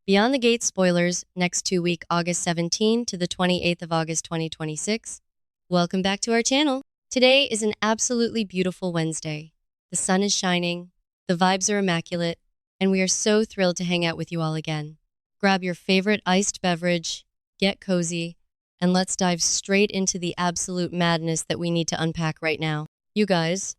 Beyond the Gate spoilers, next 2 week, August 17 to the 28th of August 2026. Welcome back to our channel. Today is an absolutely beautiful Wednesday. The sun is shining, the vibes are immaculate, and we are so thrilled to hang out with you all again. Grab your favorite iced beverage, get cozy, and let's dive straight into the absolute madness that we need to unpack right now. You guys,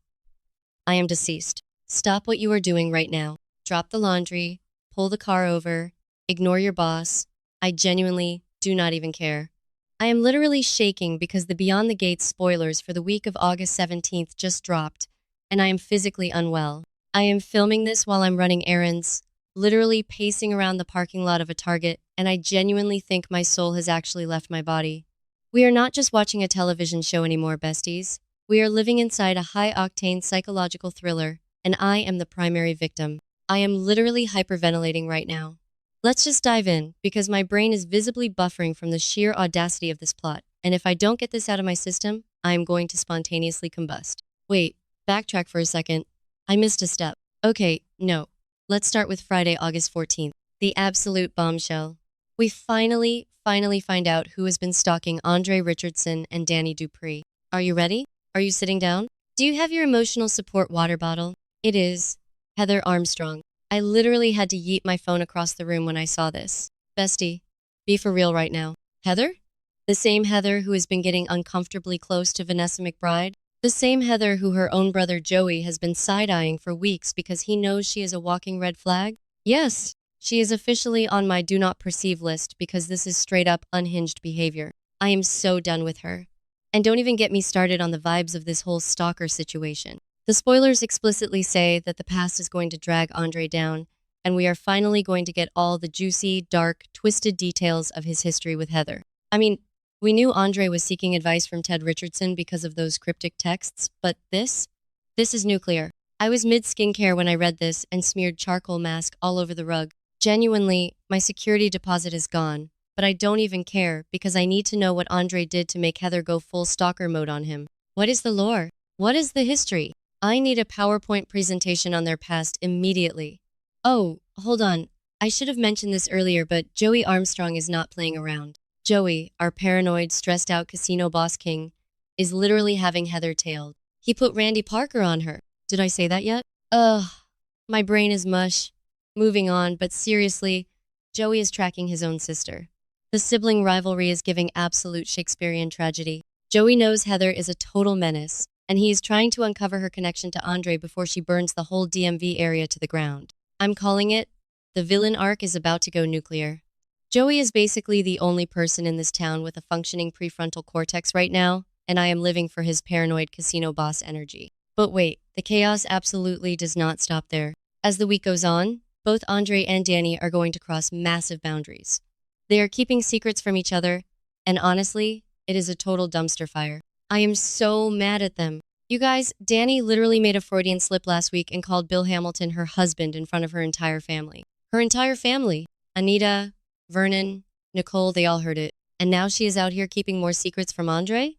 I am deceased. Stop what you are doing right now. Drop the laundry, pull the car over, ignore your boss. I genuinely do not even care. I am literally shaking because the Beyond the Gates spoilers for the week of August 17th just dropped, and I am physically unwell. I am filming this while I'm running errands, literally pacing around the parking lot of a Target, and I genuinely think my soul has actually left my body. We are not just watching a television show anymore, besties. We are living inside a high-octane psychological thriller, and I am the primary victim. I am literally hyperventilating right now. Let's just dive in, because my brain is visibly buffering from the sheer audacity of this plot, and if I don't get this out of my system, I am going to spontaneously combust. Wait, backtrack for a second. I missed a step. Okay, no. Let's start with Friday, August 14th, the absolute bombshell. We finally find out who has been stalking Andree Richardson and Danny Dupree. Are you ready? Are you sitting down? Do you have your emotional support water bottle? It is Heather Armstrong. I literally had to yeet my phone across the room when I saw this. Bestie, be for real right now. Heather? The same Heather who has been getting uncomfortably close to Vanessa McBride? The same Heather who her own brother Joey has been side-eyeing for weeks because he knows she is a walking red flag? Yes, she is officially on my do not perceive list because this is straight up unhinged behavior. I am so done with her. And don't even get me started on the vibes of this whole stalker situation. The spoilers explicitly say that the past is going to drag Andree down, and we are finally going to get all the juicy, dark, twisted details of his history with Heather. I mean, we knew Andree was seeking advice from Ted Richardson because of those cryptic texts, but this is nuclear. I was mid-skincare when I read this and smeared charcoal mask all over the rug. Genuinely, my security deposit is gone, but I don't even care because I need to know what Andree did to make Heather go full stalker mode on him. What is the lore? What is the history? I need a PowerPoint presentation on their past immediately. Oh, hold on. I should have mentioned this earlier, but Joey Armstrong is not playing around. Joey, our paranoid, stressed-out casino boss king, is literally having Heather tailed. He put Randy Parker on her. Did I say that yet? Ugh, my brain is mush. Moving on, but seriously, Joey is tracking his own sister. The sibling rivalry is giving absolute Shakespearean tragedy. Joey knows Heather is a total menace, and he is trying to uncover her connection to Andree before she burns the whole DMV area to the ground. I'm calling it, the villain arc is about to go nuclear. Joey is basically the only person in this town with a functioning prefrontal cortex right now, and I am living for his paranoid casino boss energy. But wait, the chaos absolutely does not stop there. As the week goes on, both Andree and Danny are going to cross massive boundaries. They are keeping secrets from each other, and honestly, it is a total dumpster fire. I am so mad at them. You guys, Danny literally made a Freudian slip last week and called Bill Hamilton her husband in front of her entire family. Her entire family. Anita, Vernon, Nicole, they all heard it. And now she is out here keeping more secrets from Andree?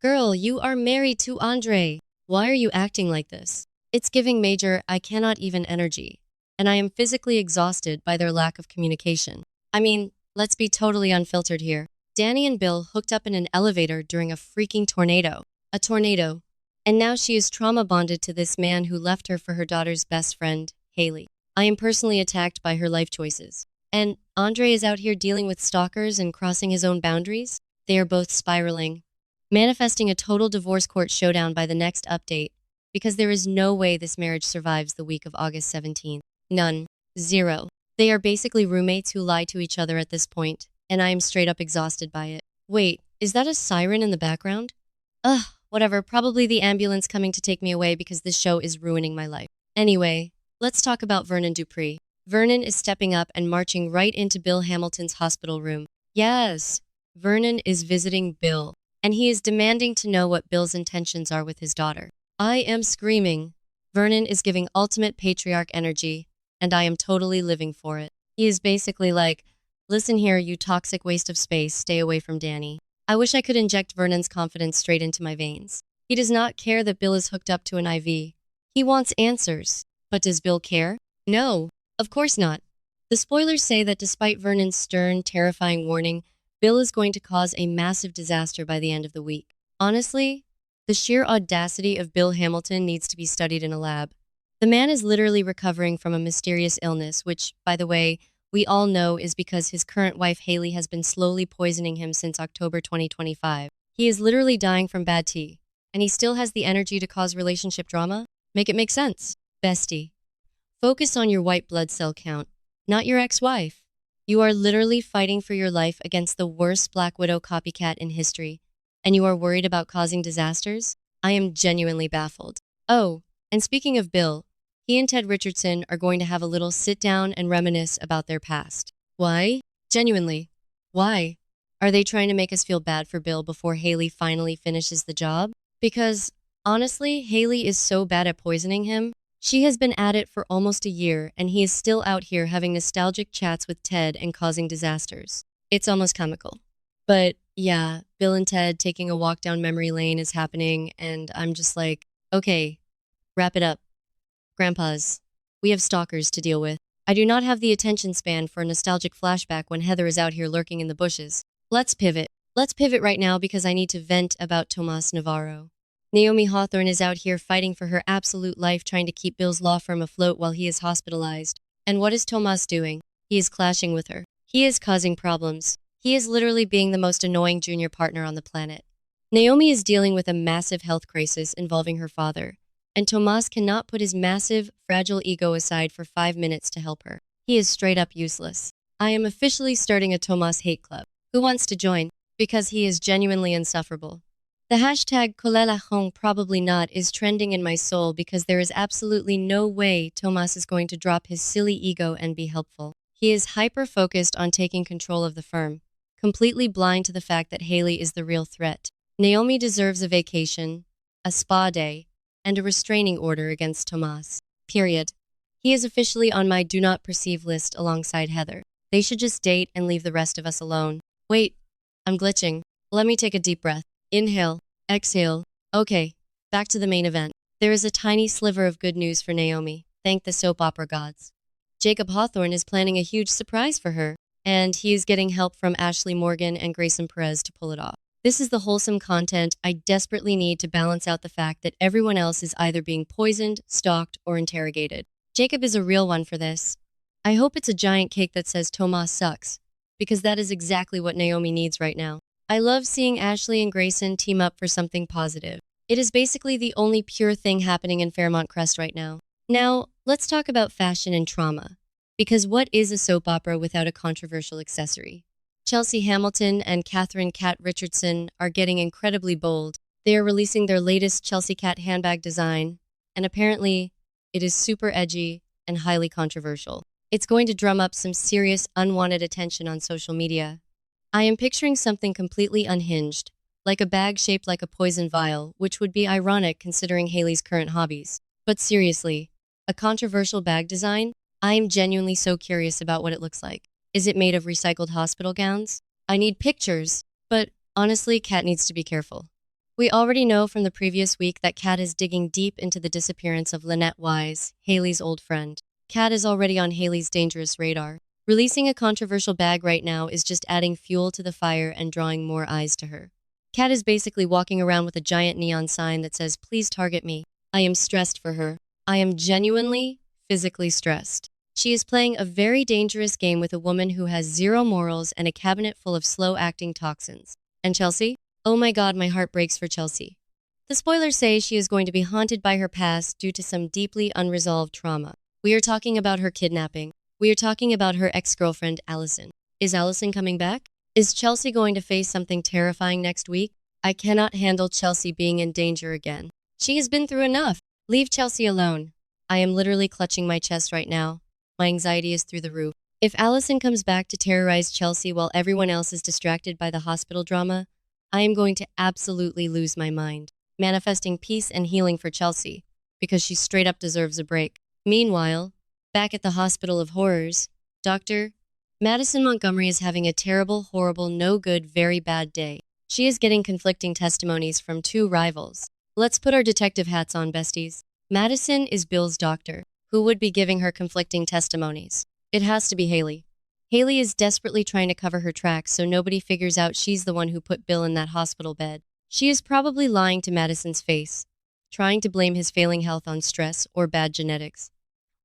Girl, you are married to Andree. Why are you acting like this? It's giving major I cannot even energy. And I am physically exhausted by their lack of communication. I mean, let's be totally unfiltered here. Danny and Bill hooked up in an elevator during a freaking tornado. A tornado. And now she is trauma bonded to this man who left her for her daughter's best friend, Haley. I am personally attacked by her life choices. And Andree is out here dealing with stalkers and crossing his own boundaries. They are both spiraling, manifesting a total divorce court showdown by the next update, because there is no way this marriage survives the week of August 17th. None. Zero. They are basically roommates who lie to each other at this point, and I am straight up exhausted by it. Wait, is that a siren in the background? Ugh, whatever, probably the ambulance coming to take me away because this show is ruining my life. Anyway, let's talk about Vernon Dupree. Vernon is stepping up and marching right into Bill Hamilton's hospital room. Yes, Vernon is visiting Bill, and he is demanding to know what Bill's intentions are with his daughter. I am screaming. Vernon is giving ultimate patriarch energy, and I am totally living for it. He is basically like, listen here, you toxic waste of space, stay away from Danny. I wish I could inject Vernon's confidence straight into my veins. He does not care that Bill is hooked up to an IV. He wants answers. But does Bill care? No, of course not. The spoilers say that despite Vernon's stern, terrifying warning, Bill is going to cause a massive disaster by the end of the week. Honestly, the sheer audacity of Bill Hamilton needs to be studied in a lab. The man is literally recovering from a mysterious illness, which, by the way, we all know is because his current wife Haley has been slowly poisoning him since October 2025. He is literally dying from bad tea, and he still has the energy to cause relationship drama? Make it make sense. Bestie, focus on your white blood cell count, not your ex-wife. You are literally fighting for your life against the worst Black Widow copycat in history, and you are worried about causing disasters? I am genuinely baffled. Oh, and speaking of Bill, he and Ted Richardson are going to have a little sit down and reminisce about their past. Why? Genuinely. Why? Are they trying to make us feel bad for Bill before Haley finally finishes the job? Because, honestly, Haley is so bad at poisoning him. She has been at it for almost a year, and he is still out here having nostalgic chats with Ted and causing disasters. It's almost comical. But yeah, Bill and Ted taking a walk down memory lane is happening, and I'm just like, okay, wrap it up. Grandpas, we have stalkers to deal with. I do not have the attention span for a nostalgic flashback when Heather is out here lurking in the bushes. Let's pivot. Let's pivot right now because I need to vent about Tomas Navarro. Naomi Hawthorne is out here fighting for her absolute life trying to keep Bill's law firm afloat while he is hospitalized. And what is Tomas doing? He is clashing with her. He is causing problems. He is literally being the most annoying junior partner on the planet. Naomi is dealing with a massive health crisis involving her father, and Tomas cannot put his massive, fragile ego aside for 5 minutes to help her. He is straight up useless. I am officially starting a Tomas hate club. Who wants to join? Because he is genuinely insufferable. The hashtag Colelajong probably not is trending in my soul because there is absolutely no way Tomas is going to drop his silly ego and be helpful. He is hyper-focused on taking control of the firm, completely blind to the fact that Haley is the real threat. Naomi deserves a vacation, a spa day, and a restraining order against Tomas. Period. He is officially on my do not perceive list alongside Heather. They should just date and leave the rest of us alone. Wait, I'm glitching. Let me take a deep breath. Inhale, exhale. Okay, back to the main event. There is a tiny sliver of good news for Naomi. Thank the soap opera gods. Jacob Hawthorne is planning a huge surprise for her, and he is getting help from Ashley Morgan and Grayson Perez to pull it off. This is the wholesome content I desperately need to balance out the fact that everyone else is either being poisoned, stalked, or interrogated. Jacob is a real one for this. I hope it's a giant cake that says Tomas sucks, because that is exactly what Naomi needs right now. I love seeing Ashley and Grayson team up for something positive. It is basically the only pure thing happening in Fairmont Crest right now. Now, let's talk about fashion and trauma. Because what is a soap opera without a controversial accessory? Chelsea Hamilton and Catherine Cat Richardson are getting incredibly bold. They are releasing their latest Chelsea Cat handbag design, and apparently, it is super edgy and highly controversial. It's going to drum up some serious unwanted attention on social media. I am picturing something completely unhinged, like a bag shaped like a poison vial, which would be ironic considering Haley's current hobbies. But seriously, a controversial bag design? I am genuinely so curious about what it looks like. Is it made of recycled hospital gowns? I need pictures, but honestly, Kat needs to be careful. We already know from the previous week that Kat is digging deep into the disappearance of Lynette Wise, Haley's old friend. Kat is already on Haley's dangerous radar. Releasing a controversial bag right now is just adding fuel to the fire and drawing more eyes to her. Kat is basically walking around with a giant neon sign that says, "Please target me." I am stressed for her. I am genuinely, physically stressed. She is playing a very dangerous game with a woman who has zero morals and a cabinet full of slow-acting toxins. And Chelsea? Oh my god, my heart breaks for Chelsea. The spoilers say she is going to be haunted by her past due to some deeply unresolved trauma. We are talking about her kidnapping. We are talking about her ex-girlfriend, Allison. Is Allison coming back? Is Chelsea going to face something terrifying next week? I cannot handle Chelsea being in danger again. She has been through enough. Leave Chelsea alone. I am literally clutching my chest right now. My anxiety is through the roof. If Allison comes back to terrorize Chelsea while everyone else is distracted by the hospital drama, I am going to absolutely lose my mind. Manifesting peace and healing for Chelsea, because she straight up deserves a break. Meanwhile, back at the Hospital of Horrors, Dr. Madison Montgomery is having a terrible, horrible, no good, very bad day. She is getting conflicting testimonies from two rivals. Let's put our detective hats on, besties. Madison is Bill's doctor, who would be giving her conflicting testimonies. It has to be Haley. Haley is desperately trying to cover her tracks so nobody figures out she's the one who put Bill in that hospital bed. She is probably lying to Madison's face, trying to blame his failing health on stress or bad genetics,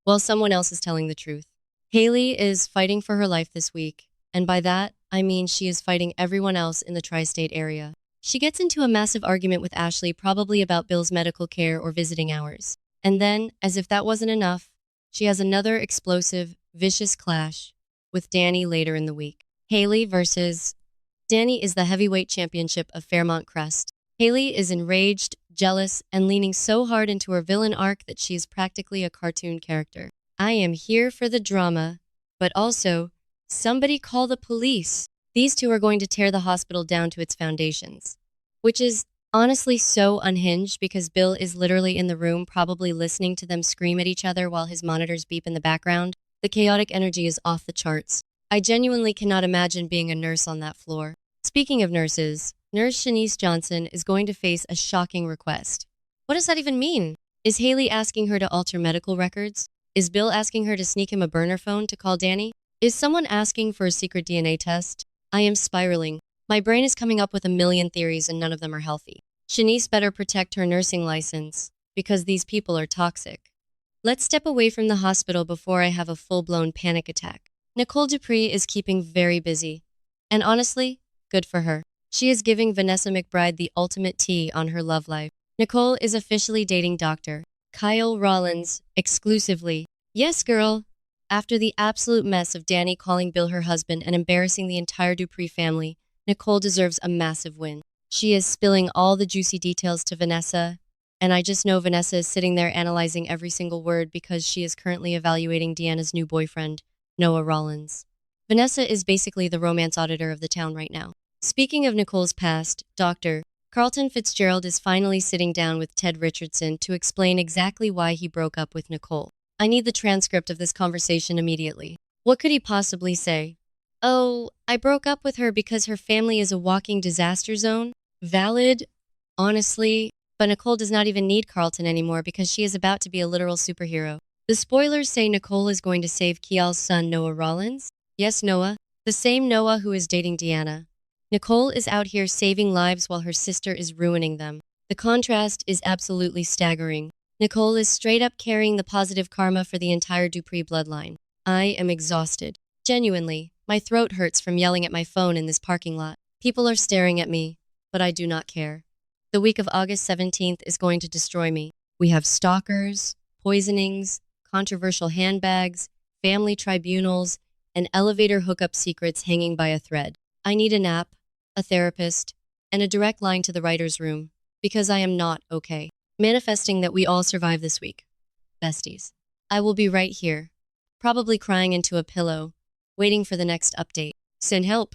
while someone else is telling the truth. Haley is fighting for her life this week, and by that, I mean she is fighting everyone else in the tri-state area. She gets into a massive argument with Ashley, probably about Bill's medical care or visiting hours. And then, as if that wasn't enough, she has another explosive, vicious clash with Danny later in the week. Haley versus Danny is the heavyweight championship of Fairmont Crest. Haley is enraged, jealous, and leaning so hard into her villain arc that she is practically a cartoon character. I am here for the drama, but also, somebody call the police. These two are going to tear the hospital down to its foundations, which is honestly so unhinged because Bill is literally in the room, probably listening to them scream at each other while his monitors beep in the background. The chaotic energy is off the charts. I genuinely cannot imagine being a nurse on that floor. Speaking of nurses, Nurse Shanice Johnson is going to face a shocking request. What does that even mean? Is Haley asking her to alter medical records? Is Bill asking her to sneak him a burner phone to call Danny? Is someone asking for a secret DNA test? I am spiraling. My brain is coming up with a million theories and none of them are healthy. Shanice better protect her nursing license, because these people are toxic. Let's step away from the hospital before I have a full-blown panic attack. Nicole Dupree is keeping very busy. And honestly, good for her. She is giving Vanessa McBride the ultimate tea on her love life. Nicole is officially dating Dr. Kyle Rollins exclusively. Yes, girl. After the absolute mess of Danny calling Bill her husband and embarrassing the entire Dupree family, Nicole deserves a massive win. She is spilling all the juicy details to Vanessa, and I just know Vanessa is sitting there analyzing every single word because she is currently evaluating Deanna's new boyfriend, Noah Rollins. Vanessa is basically the romance auditor of the town right now. Speaking of Nicole's past, Dr. Carlton Fitzgerald is finally sitting down with Ted Richardson to explain exactly why he broke up with Nicole. I need the transcript of this conversation immediately. What could he possibly say? Oh, I broke up with her because her family is a walking disaster zone? Valid, honestly, but Nicole does not even need Carlton anymore because she is about to be a literal superhero. The spoilers say Nicole is going to save Kial's son, Noah Rollins. Yes, Noah, the same Noah who is dating Deanna. Nicole is out here saving lives while her sister is ruining them. The contrast is absolutely staggering. Nicole is straight up carrying the positive karma for the entire Dupree bloodline. I am exhausted. Genuinely, my throat hurts from yelling at my phone in this parking lot. People are staring at me, but I do not care. The week of August 17th is going to destroy me. We have stalkers, poisonings, controversial handbags, family tribunals, and elevator hookup secrets hanging by a thread. I need a nap, a therapist, and a direct line to the writer's room, because I am not okay. Manifesting that we all survive this week. Besties. I will be right here, probably crying into a pillow, waiting for the next update. Send help.